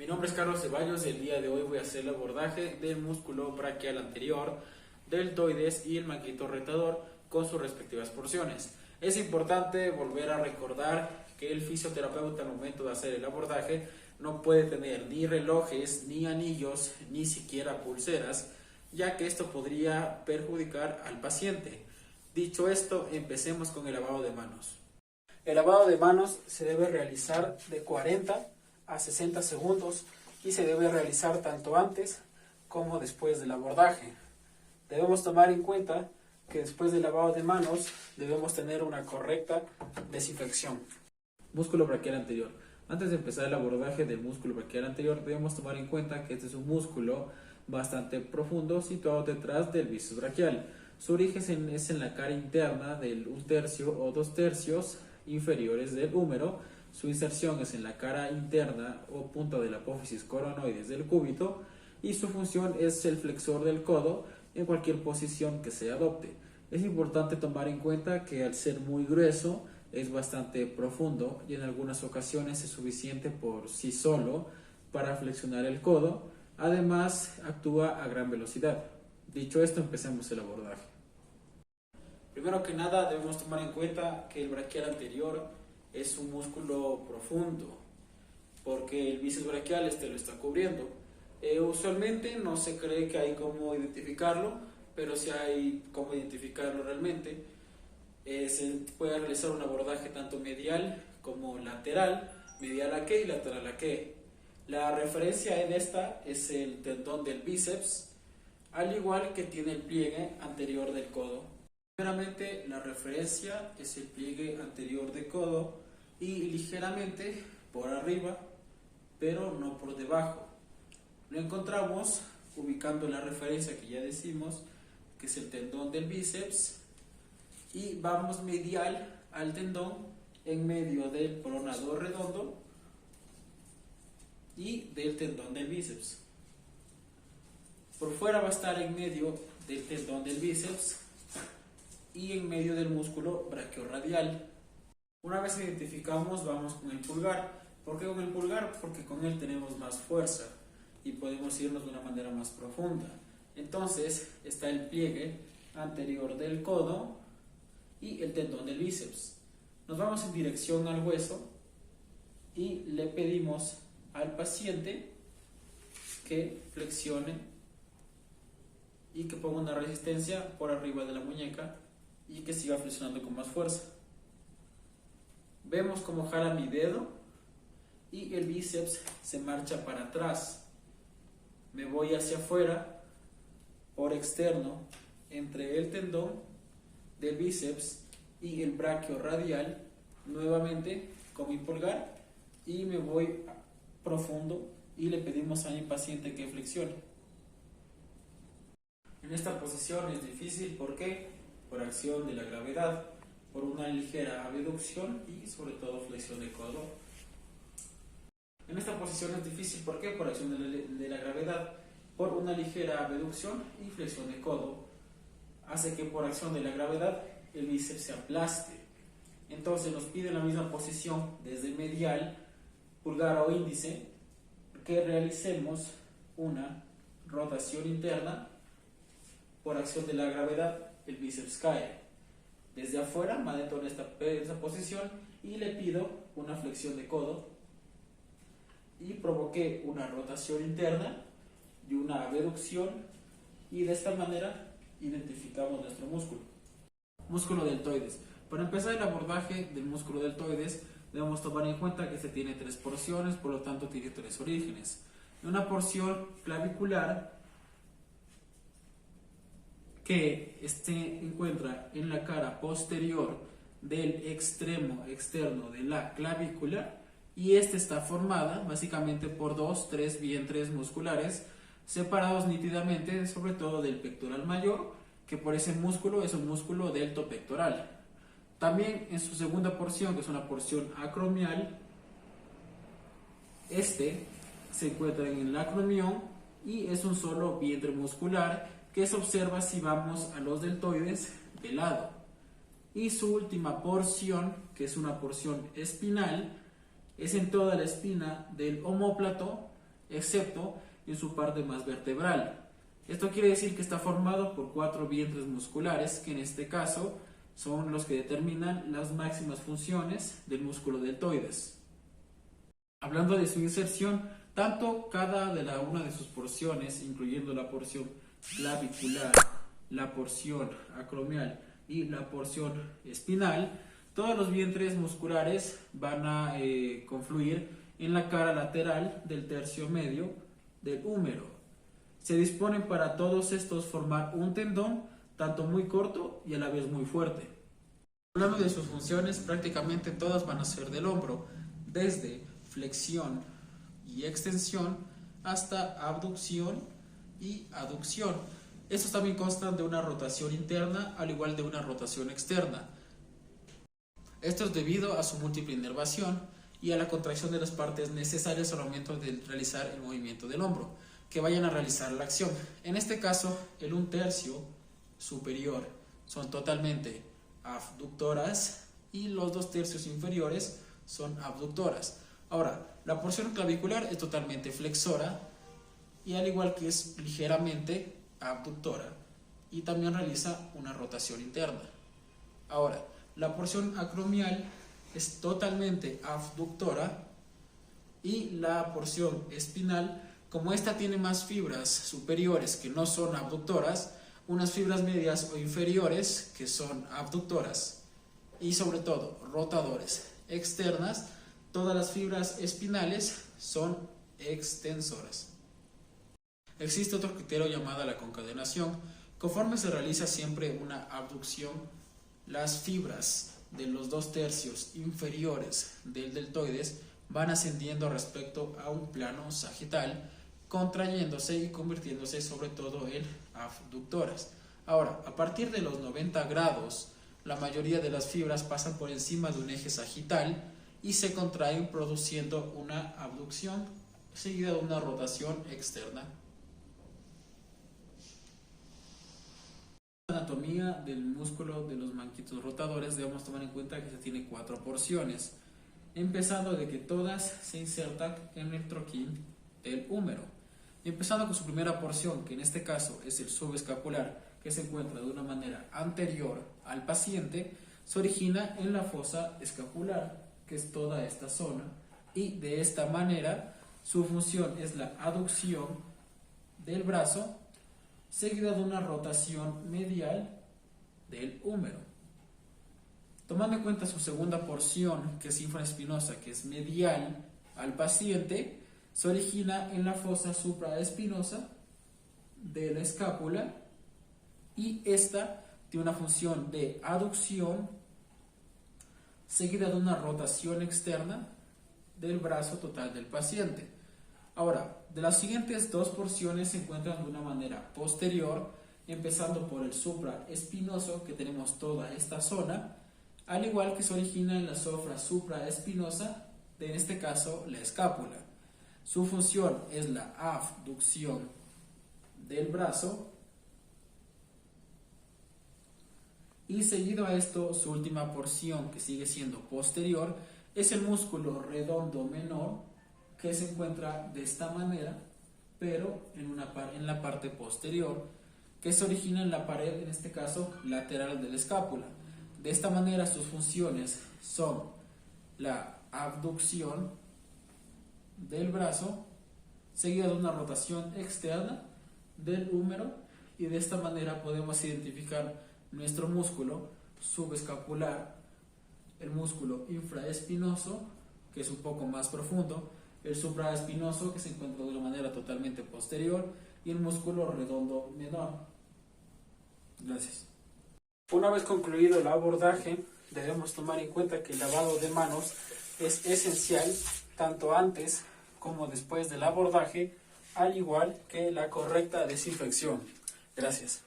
Mi nombre es Carlos Ceballos y el día de hoy voy a hacer el abordaje del músculo braquial anterior, deltoides y el manguito retador con sus respectivas porciones. Es importante volver a recordar que el fisioterapeuta al momento de hacer el abordaje no puede tener ni relojes, ni anillos, ni siquiera pulseras, ya que esto podría perjudicar al paciente. Dicho esto, empecemos con el lavado de manos. El lavado de manos se debe realizar de 40 a 60 segundos y se debe realizar tanto antes como después del abordaje. Debemos tomar en cuenta que después del lavado de manos debemos tener una correcta desinfección. Músculo braquial anterior. Antes de empezar el abordaje del músculo braquial anterior debemos tomar en cuenta que este es un músculo bastante profundo situado detrás del bíceps braquial. Su origen es en la cara interna del 1/3 o 2/3 inferiores del húmero. Su inserción es en la cara interna o punta de la apófisis coronoides del cúbito y su función es el flexor del codo en cualquier posición que se adopte. Es importante tomar en cuenta que al ser muy grueso es bastante profundo y en algunas ocasiones es suficiente por sí solo para flexionar el codo. Además, actúa a gran velocidad. Dicho esto, empecemos el abordaje. Primero que nada, debemos tomar en cuenta que el braquial anterior es un músculo profundo, porque el bíceps braquial lo está cubriendo. Usualmente no se cree que hay cómo identificarlo, pero sí hay cómo identificarlo realmente. Se puede realizar un abordaje tanto medial como lateral, medial a qué y lateral a qué. La referencia en esta es el tendón del bíceps, al igual que tiene el pliegue anterior del codo. Primeramente, la referencia es el pliegue anterior del codo y ligeramente por arriba, pero no por debajo. Lo encontramos ubicando la referencia que ya decimos, que es el tendón del bíceps, y vamos medial al tendón en medio del pronador redondo y del tendón del bíceps. Por fuera va a estar en medio del tendón del bíceps y en medio del músculo braquiorradial. Una vez identificamos, vamos con el pulgar. ¿Por qué con el pulgar? Porque con él tenemos más fuerza y podemos irnos de una manera más profunda. Entonces está el pliegue anterior del codo y el tendón del bíceps. Nos vamos en dirección al hueso y le pedimos al paciente que flexione y que ponga una resistencia por arriba de la muñeca y que siga flexionando con más fuerza. Vemos cómo jala mi dedo y el bíceps se marcha para atrás. Me voy hacia afuera por externo entre el tendón del bíceps y el braquiorradial, nuevamente con mi pulgar, y me voy profundo y le pedimos a mi paciente que flexione. En esta posición es difícil, ¿por qué? Por acción de la gravedad, por una ligera abducción y sobre todo flexión de codo. En esta posición es difícil, ¿por qué? Por acción de la gravedad, por una ligera abducción y flexión de codo, hace que por acción de la gravedad el bíceps se aplaste. Entonces nos pide la misma posición desde medial, pulgar o índice, que realicemos una rotación interna. Por acción de la gravedad el bíceps cae. Desde afuera me adentro en esta posición y le pido una flexión de codo y provoqué una rotación interna y una abducción, y de esta manera identificamos nuestro músculo. Músculo deltoides. Para empezar el abordaje del músculo deltoides debemos tomar en cuenta que este tiene 3 porciones, por lo tanto tiene 3 orígenes. Una porción clavicular que se encuentra en la cara posterior del extremo externo de la clavícula, y esta está formada básicamente por 2-3 vientres musculares separados nítidamente, sobre todo del pectoral mayor, que por ese músculo es un músculo deltopectoral. También en su segunda porción, que es una porción acromial, se encuentra en el acromión y es un solo vientre muscular que se observa si vamos a los deltoides de lado. Y su última porción, que es una porción espinal, es en toda la espina del omóplato excepto en su parte más vertebral. Esto quiere decir que está formado por 4 vientres musculares, que en este caso son los que determinan las máximas funciones del músculo deltoides. Hablando de su inserción, tanto cada una de sus porciones, incluyendo la porción clavicular, la porción acromial y la porción espinal, todos los vientres musculares van a confluir en la cara lateral del tercio medio del húmero. Se disponen para todos estos formar un tendón, tanto muy corto y a la vez muy fuerte. Hablando de sus funciones, prácticamente todas van a ser del hombro, desde flexión y extensión hasta abducción y aducción. Estos también constan de una rotación interna, al igual de una rotación externa. Esto es debido a su múltiple inervación y a la contracción de las partes necesarias al momento de realizar el movimiento del hombro, que vayan a realizar la acción. En este caso, el 1/3 superior son totalmente abductoras y los 2/3 inferiores son abductoras. Ahora, la porción clavicular es totalmente flexora y al igual que es ligeramente abductora y también realiza una rotación interna. Ahora, la porción acromial es totalmente abductora y la porción espinal, como esta tiene más fibras superiores que no son abductoras, unas fibras medias o inferiores que son abductoras y sobre todo rotadores externas, todas las fibras espinales son extensoras. Existe otro criterio llamado la concadenación. Conforme se realiza siempre una abducción, las fibras de los 2/3 inferiores del deltoides van ascendiendo respecto a un plano sagital, contrayéndose y convirtiéndose sobre todo en abductoras. Ahora, a partir de los 90 grados, la mayoría de las fibras pasan por encima de un eje sagital y se contraen produciendo una abducción seguida de una rotación externa. La anatomía del músculo de los manquitos rotadores debemos tomar en cuenta que se tiene 4 porciones, empezando de que todas se insertan en el troquín del húmero. Empezando con su primera porción, que en este caso es el subescapular, que se encuentra de una manera anterior al paciente, se origina en la fosa escapular, que es toda esta zona, y de esta manera su función es la aducción del brazo, seguida de una rotación medial del húmero. Tomando en cuenta su segunda porción, que es infraespinosa, que es medial al paciente, se origina en la fosa supraespinosa de la escápula y esta tiene una función de aducción seguida de una rotación externa del brazo total del paciente. Ahora, de las siguientes 2 porciones se encuentran de una manera posterior, empezando por el supraespinoso, que tenemos toda esta zona, al igual que se origina en la sofra supraespinosa, en este caso la escápula. Su función es la abducción del brazo y seguido a esto su última porción, que sigue siendo posterior, es el músculo redondo menor, que se encuentra de esta manera, pero en la parte posterior, que se origina en la pared, en este caso lateral de la escápula. De esta manera sus funciones son la abducción del brazo, seguida de una rotación externa del húmero, y de esta manera podemos identificar nuestro músculo subescapular, el músculo infraespinoso, que es un poco más profundo, el supraespinoso, que se encuentra de una manera totalmente posterior, y el músculo redondo menor. Gracias. Una vez concluido el abordaje, debemos tomar en cuenta que el lavado de manos es esencial tanto antes como después del abordaje, al igual que la correcta desinfección. Gracias.